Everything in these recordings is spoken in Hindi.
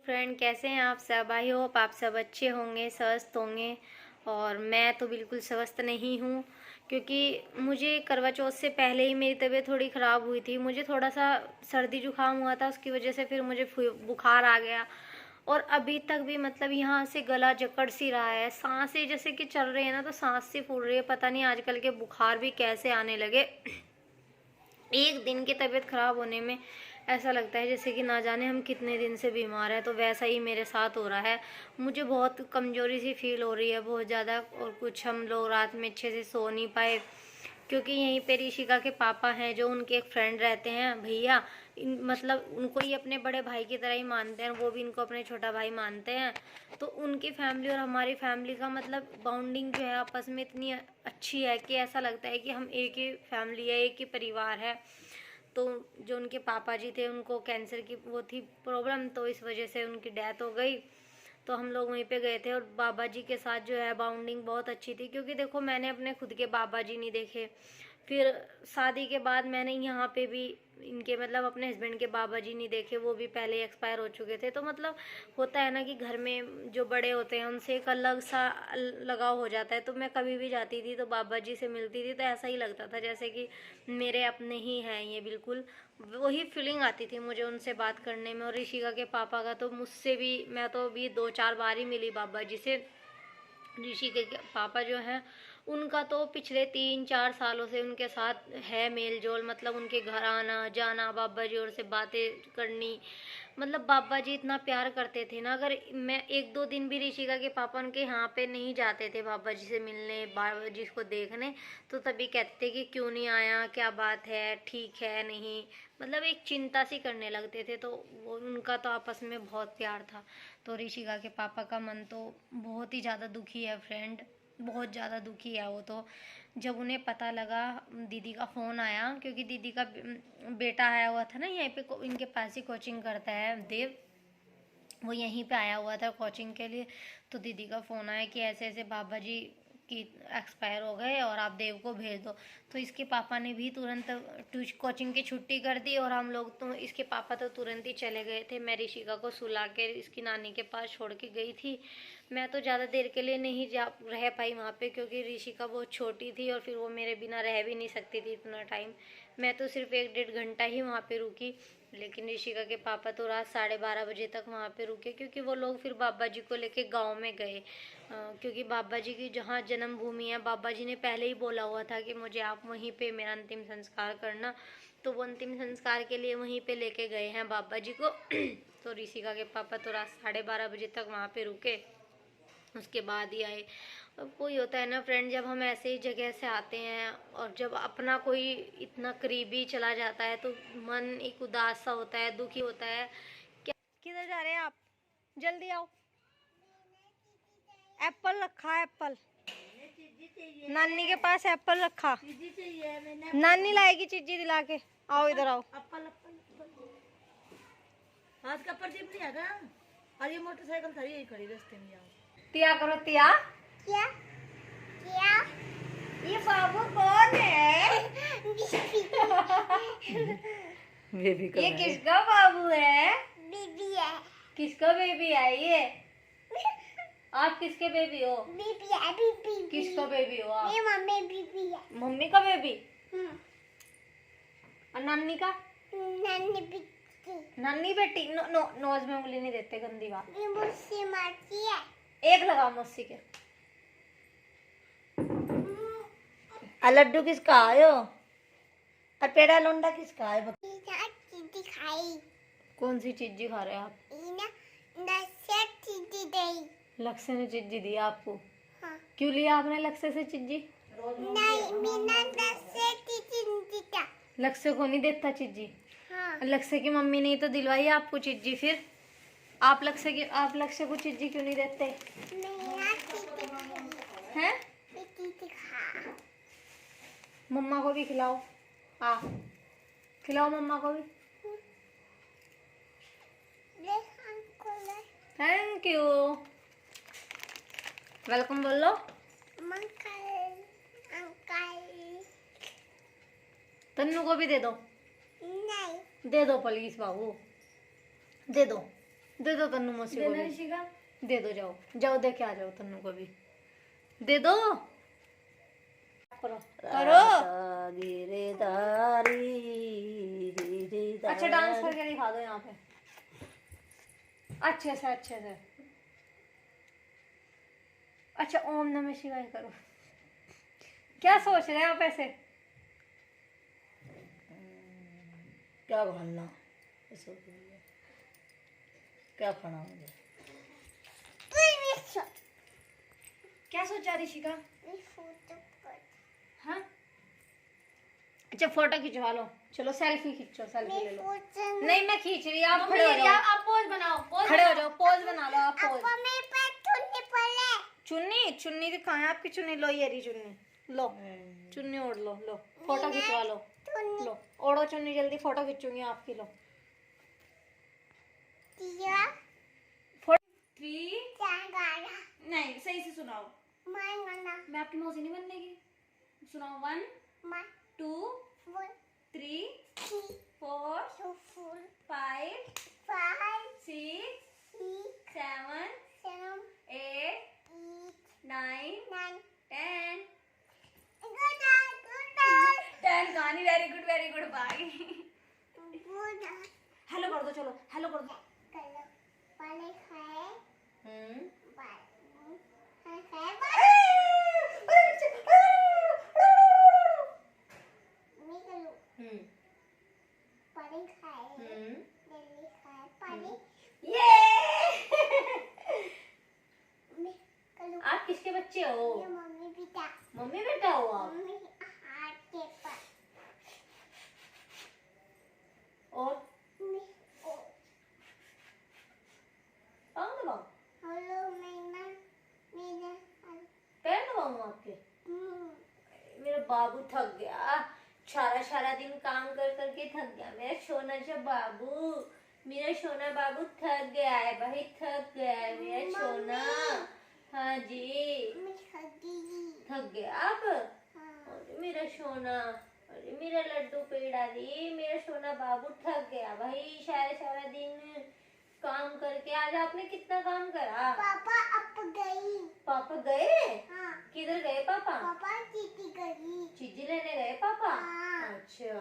फ्रेंड, कैसे हैं आप सब। आई होप आप सब अच्छे होंगे, स्वस्थ होंगे। और मैं तो बिल्कुल स्वस्थ नहीं हूँ, क्योंकि मुझे करवा चौथ से पहले ही मेरी तबीयत थोड़ी ख़राब हुई थी। मुझे थोड़ा सा सर्दी जुकाम हुआ था, उसकी वजह से फिर मुझे बुखार आ गया। और अभी तक भी मतलब यहाँ से गला जकड़ सी रहा है, सांसें जैसे कि चल रही है ना तो सांस सी फूल रही है। पता नहीं आजकल के बुखार भी कैसे आने लगे। एक दिन की तबीयत ख़राब होने में ऐसा लगता है जैसे कि ना जाने हम कितने दिन से बीमार हैं। तो वैसा ही मेरे साथ हो रहा है। मुझे बहुत कमज़ोरी सी फील हो रही है, बहुत ज़्यादा। और कुछ हम लोग रात में अच्छे से सो नहीं पाए, क्योंकि यहीं पे ऋषिका के पापा हैं, जो उनके एक फ्रेंड रहते हैं भैया। मतलब उनको ही अपने बड़े भाई की तरह ही मानते हैं, वो भी इनको अपने छोटा भाई मानते हैं। तो उनकी फैमिली और हमारी फैमिली का मतलब बॉन्डिंग जो है आपस में इतनी अच्छी है कि ऐसा लगता है कि हम एक ही फैमिली है, एक ही परिवार है। तो जो उनके पापा जी थे, उनको कैंसर की वो थी प्रॉब्लम, तो इस वजह से उनकी डेथ हो गई। तो हम लोग वहीं पे गए थे। और बाबा जी के साथ जो है बाउंडिंग बहुत अच्छी थी, क्योंकि देखो मैंने अपने खुद के बाबा जी नहीं देखे। फिर शादी के बाद मैंने यहाँ पे भी इनके मतलब अपने हस्बैंड के बाबा जी नहीं देखे, वो भी पहले एक्सपायर हो चुके थे। तो मतलब होता है ना कि घर में जो बड़े होते हैं उनसे एक अलग सा लगाव हो जाता है। तो मैं कभी भी जाती थी तो बाबा जी से मिलती थी, तो ऐसा ही लगता था जैसे कि मेरे अपने ही हैं ये। बिल्कुल वही फीलिंग आती थी मुझे उनसे बात करने में। और ऋषिका के पापा का तो मुझसे भी, मैं तो अभी 2-4 बार ही मिली बाबा जी से। ऋषि के पापा जो हैं उनका तो पिछले 3-4 सालों से उनके साथ है मेल जोल। मतलब उनके घर आना जाना, बाबा जी और से बातें करनी। मतलब बाबा जी इतना प्यार करते थे ना, अगर मैं 1-2 दिन भी ऋषिका के पापा उनके यहाँ पे नहीं जाते थे बाबा जी से मिलने, बाबा जी को देखने, तो तभी कहते थे कि क्यों नहीं आया, क्या बात है, ठीक है नहीं। मतलब एक चिंता सी करने लगते थे। तो वो उनका तो आपस में बहुत प्यार था। तो ऋषिका के पापा का मन तो बहुत ही ज़्यादा दुखी है फ्रेंड, बहुत ज़्यादा दुखी है वो तो। जब उन्हें पता लगा, दीदी का फ़ोन आया, क्योंकि दीदी का बेटा आया हुआ था ना यहीं पे, इनके पास ही कोचिंग करता है देव, वो यहीं पे आया हुआ था कोचिंग के लिए। तो दीदी का फ़ोन आया कि ऐसे ऐसे बाबा जी की एक्सपायर हो गए और आप देव को भेज दो। तो इसके पापा ने भी तुरंत कोचिंग की छुट्टी कर दी। और हम लोग तो, इसके पापा तो तुरंत ही चले गए थे। मैं ऋषिका को सुला के इसकी नानी के पास छोड़ के गई थी। मैं तो ज़्यादा देर के लिए नहीं जा रह पाई वहाँ पे, क्योंकि ऋषिका बहुत छोटी थी और फिर वो मेरे बिना रह भी नहीं सकती थी इतना टाइम। मैं तो सिर्फ 1-1.5 घंटा ही वहाँ पे रुकी। लेकिन ऋषिका के पापा तो रात 12:30 बजे तक वहाँ पे रुके, क्योंकि वो लोग फिर बाबा जी को लेके गांव में गए। क्योंकि बाबा जी की जहाँ जन्मभूमि है, बाबा जी ने पहले ही बोला हुआ था कि मुझे आप वहीं पे मेरा अंतिम संस्कार करना। तो वो अंतिम संस्कार के लिए वहीं पे लेके गए हैं बाबा जी को। तो ऋषिका के पापा तो रात 12:30 बजे तक वहाँ पे रुके, उसके बाद ही आए। अब कोई होता है ना फ्रेंड, जब हम ऐसे ही जगह से आते हैं और जब अपना कोई इतना करीबी चला जाता है तो मन एक उदास सा होता है, दुखी होता है। क्या, किधर जा रहे हैं आप, जल्दी आओ। एप्पल रखा है, एप्पल नानी के पास एप्पल रखा, नानी लाएगी चीजी दिला के। आओ इधर आओ। आज का प्रदीप नहीं आगा, और ये मोटरसाइकिल खड़ी है, खड़ी रास्ते में जाओ। तिया करो तिया। क्या क्या, ये बाबू कौन है? बेबी का ये किसका बाबू है? बीबी है। किसका बेबी है ये? आप किसके बेबी हो? बीबी है, बीबी। किसका बेबी हो आप? ये मम्मी बीबी है। मम्मी का बेबी। और नानी का? नानी बेटी। नानी बेटी। नोज में उंगली नहीं देते, गंदी बात। ये मुझसे मारती है। एक लगाओ मस्सी के। लड्डू किसका आयो? और पेड़ा लोंडा किसका है? चीज़ खाई। कौन सी चीज़ी खा रहे हैं आप? चीज़ी दही। लक्ष्य ने चिज्जी दी आपको? हाँ। क्यों लिया आपने लक्ष्य से चिज्जी? नहीं, बिना चीज़ी। लक्ष्य को नहीं देता चिज्जी? हाँ। लक्ष्य की मम्मी ने तो दिलवाई आपको चिज्जी, फिर आप लक्ष्य को चिज्जी क्यों नहीं देते हैं? मम्मा को भी खिलाओ। हाँ, खिलाओ मम्मा को भी। थैंक यू, वेलकम बोलो। तन्नू को भी दे दो। नहीं। दे दो प्लीज बाबू, दे दो। दे दो तन्नू मौसी को देना भी। ऋषिका। दे दो, जाओ जाओ दे के आ जाओ तन्नू को भी, दे दो। करो करो, अच्छा डांस करके दिखा दो यहाँ पे अच्छे से, अच्छे से। अच्छा ओम नमः शिवाय करो। क्या सोच रहे हैं आप ऐसे? क्या खाना क्या खाना मुझे? क्या सोचा ऋषिका? हाँ अच्छा फोटो खिंचवा लो, चलो सेल्फी खींचो, सेल्फी ले लो। नहीं नहीं मैं खींच रही, आप खड़े हो जाओ, आप पोज बनाओ, पोज खड़े हो जाओ, पोज बना लो आप, पोज। मेरे पैर छूने पड़े। चुन्नी, चुन्नी दिखाएं आपकी चुन्नी, लो ये रही चुन्नी, लो चुन्नी ओढ़ लो, लो फोटो खिंचवा लो, लो ओढ़ो चुन्नी जल्दी, फोटो खींचूंगी आपकी, लो। दिया 3 क्या गाना नहीं सही से सुनाओ, मैं गाना मैं आपकी मौसी नहीं बनने की। सुनाओ 1 मैं 2 फुल 3 की 4 तो फुल 5 5 6 6 7 7 8 8 9 9 10 good night 10 कहानी, very good bye. good night hello कर दो, चलो हेलो कर दो। कलो पाले खाए हम्म बाय खाए मैं कलो पाले खाए दिल्ली खाए पाले ये मैं कलो आप किसके बच्चे हो? ये मम्मी पिता मम्मी बेटा हो आप? मम्मी हाथ के पास और मैं ओ पाँव दबाओ, हेलो मैना मेरा पैर दबाऊं आपके? मेरा बाबू थक गया, सारा दिन काम कर करके थक गया। मेरा सोना सा बाबू, मेरा सोना बाबू थक गया है भाई, थक गया है मेरा सोना। हाँ जी मैं खाती थक गया आप? हाँ अरे मेरा सोना, अरे मेरा लड्डू पेड़ा दी, मेरा सोना बाबू थक गया भाई, सारा दिन काम करके। आज आपने कितना काम करा? पापा अब गई पापा गए? हाँ किधर गए पापा? पापा चीटी गई चीजी लेने गए पापा? हाँ। अच्छा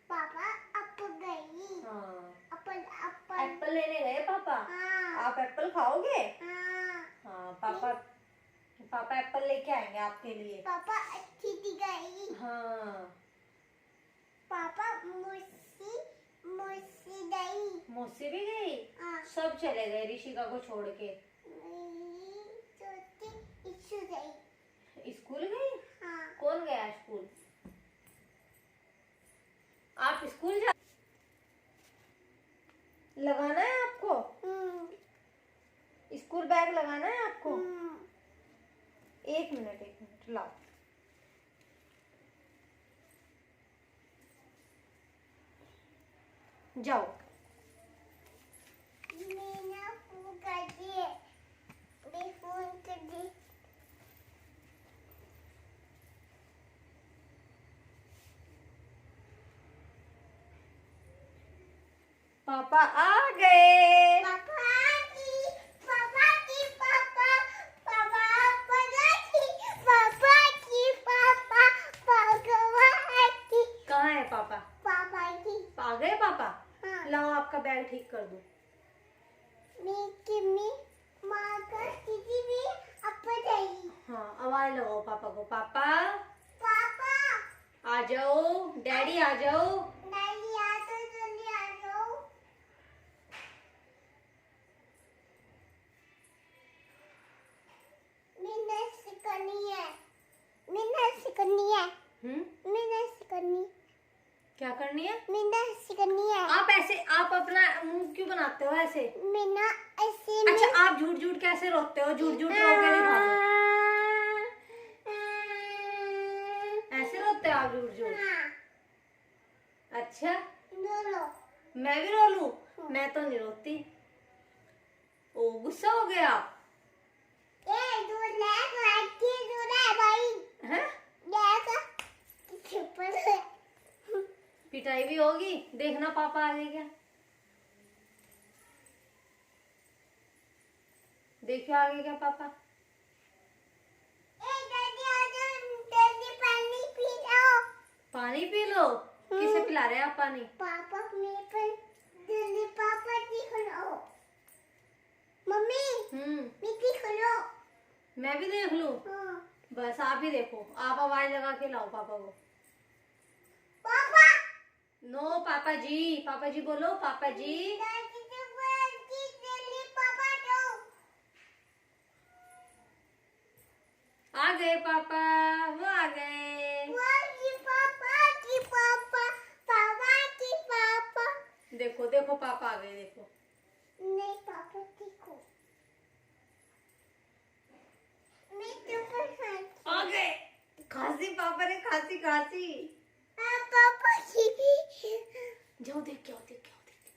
पापा अब गई हाँ, अपन अपन एप्पल लेने गए पापा? हाँ आप एप्पल खाओगे? हाँ हाँ पापा एप्पल लेके आएंगे आपके लिए। पापा चीटी गई हाँ पापा मुर्सी मुर्सी गई मौसी भी गई, हाँ सब चले गए ऋषिका को छोड़ के। मेरी छोटी इशू गई स्कूल गई? हाँ कौन गया स्कूल? आप स्कूल जा, लगाना है आपको स्कूल बैग, लगाना है आपको? एक मिनट लाओ। जाओ। मैंने फोन कर दिए मैं फोन कर दी पापा आ गए। पापा पापा पापा कहाँ है पापा? पापा की आ गए पापा? हाँ लाओ आपका बैग ठीक कर दो। मैं माँ का दीदी भी अब गई हाँ आवाज लगाओ पापा को, पापा पापा आ जाओ, डैडी आ जाओ। नहीं आ तो जल्दी आ जाओ मैंने सिखानी है मैंने सिखानी क्या करनी है? मैंने सिखानी है आप ऐसे, आप अपना मुंह क्यों बनाते हो ऐसे? मैंने ऐसे अच्छा आप झूठ झूठ कैसे रोते हो? झूठ झूठ रो के दिखा दो। ऐसे रोते हो आप झूठ झूठ? हाँ अच्छा लो मैं भी रो लूं? मैं तो नहीं रोती। ओ गुस्सा हो गया? ये दूर है भाई हैं? छुपल है पिटाई भी होगी, देखना पापा आ गए क्या। देखियो आगे क्या पापा। दादी पानी पी लो। पानी पी लो। किसे पिला रहे हैं आप पानी? पापा मेरे पर जल्दी पापा की खिलाओ। मम्मी मिट्टी खिलाओ। मैं भी देख लूं? हाँ। बस आप ही देखो, आप आवाज लगा के लाओ पापा को। पापा नो पापा जी बोलो पापा जी। दादी तो बोलती जल्दी पापा दो। आ गए पापा, वो आ गए। पापा की पापा पापा की पापा। देखो देखो पापा आ गए, देखो। नहीं पापा की को मैं तो खाती। आ गए। खांसी, पापा ने खांसी। पापा की भी। जाओ देख के आओ, देख के आओ, देख के आओ।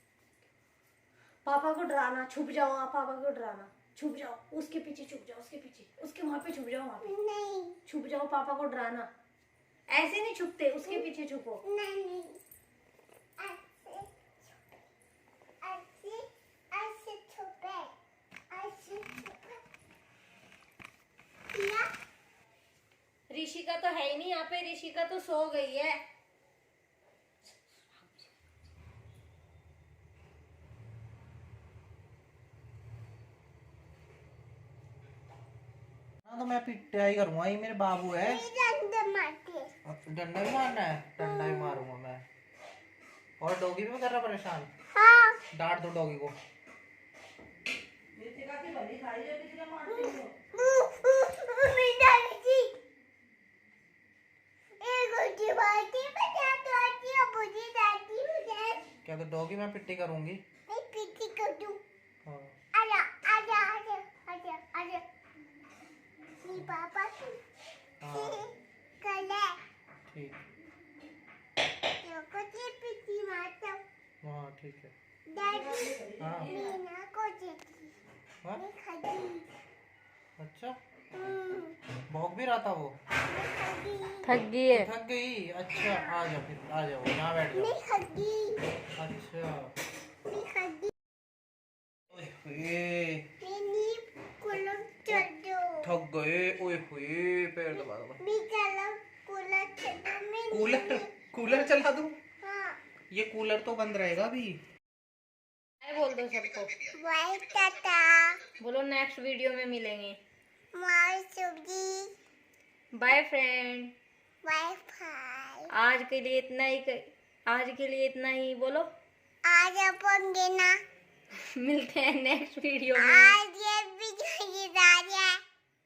पापा को डराना, छुप जाओ आप, पापा को डराना, छुप जाओ, उसके पीछे छुप जाओ, उसके पीछे, उसके वहां पे छुप जाओ, वहां पे नहीं छुप जाओ, पापा को डराना। ऐसे नहीं छुपते, उसके पीछे छुपो। नहीं ऐसे छुपे या ऋषिका तो है ही नहीं यहाँ पे, ऋषिका तो सो गई है। तो मैं पिटाई करूंगा, ये मेरे बाबू है। डंडा मारते। डंडा भी मारना है? डंडा ही मारूंगा मैं। और डॉगी भी कर रहा परेशान। हाँ डांट दो डॉगी को। क्या तो डॉगी मैं पिट्टी करूंगी? हाँ। पापा हाँ ठीक। हाँ ठीक है। हाँ हाँ अच्छा, भौंक भी रहा था वो। थक गई है। थक गई? अच्छा आ जाओ, फिर आ जाओ, यहाँ बैठ जाओ। अच्छा ओए थक गए। ओए होए पैर दबा दबा। कूलर कूलर चला दूं? ये कूलर तो बंद रहेगा अभी। बाय बोल दो सबको। बोलो नेक्स्ट वीडियो में मिलेंगे। Bye friend. आज के लिए इतना ही बोलो। आज अपन देना मिलते हैं नेक्स्ट वीडियो में आज ये भी दादा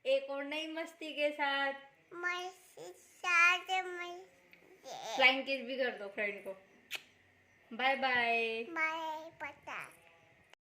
एक और नई मस्ती के साथ। साथ फ्लाइंग किस भी कर दो फ्रेंड को। Bye bye. बाय पता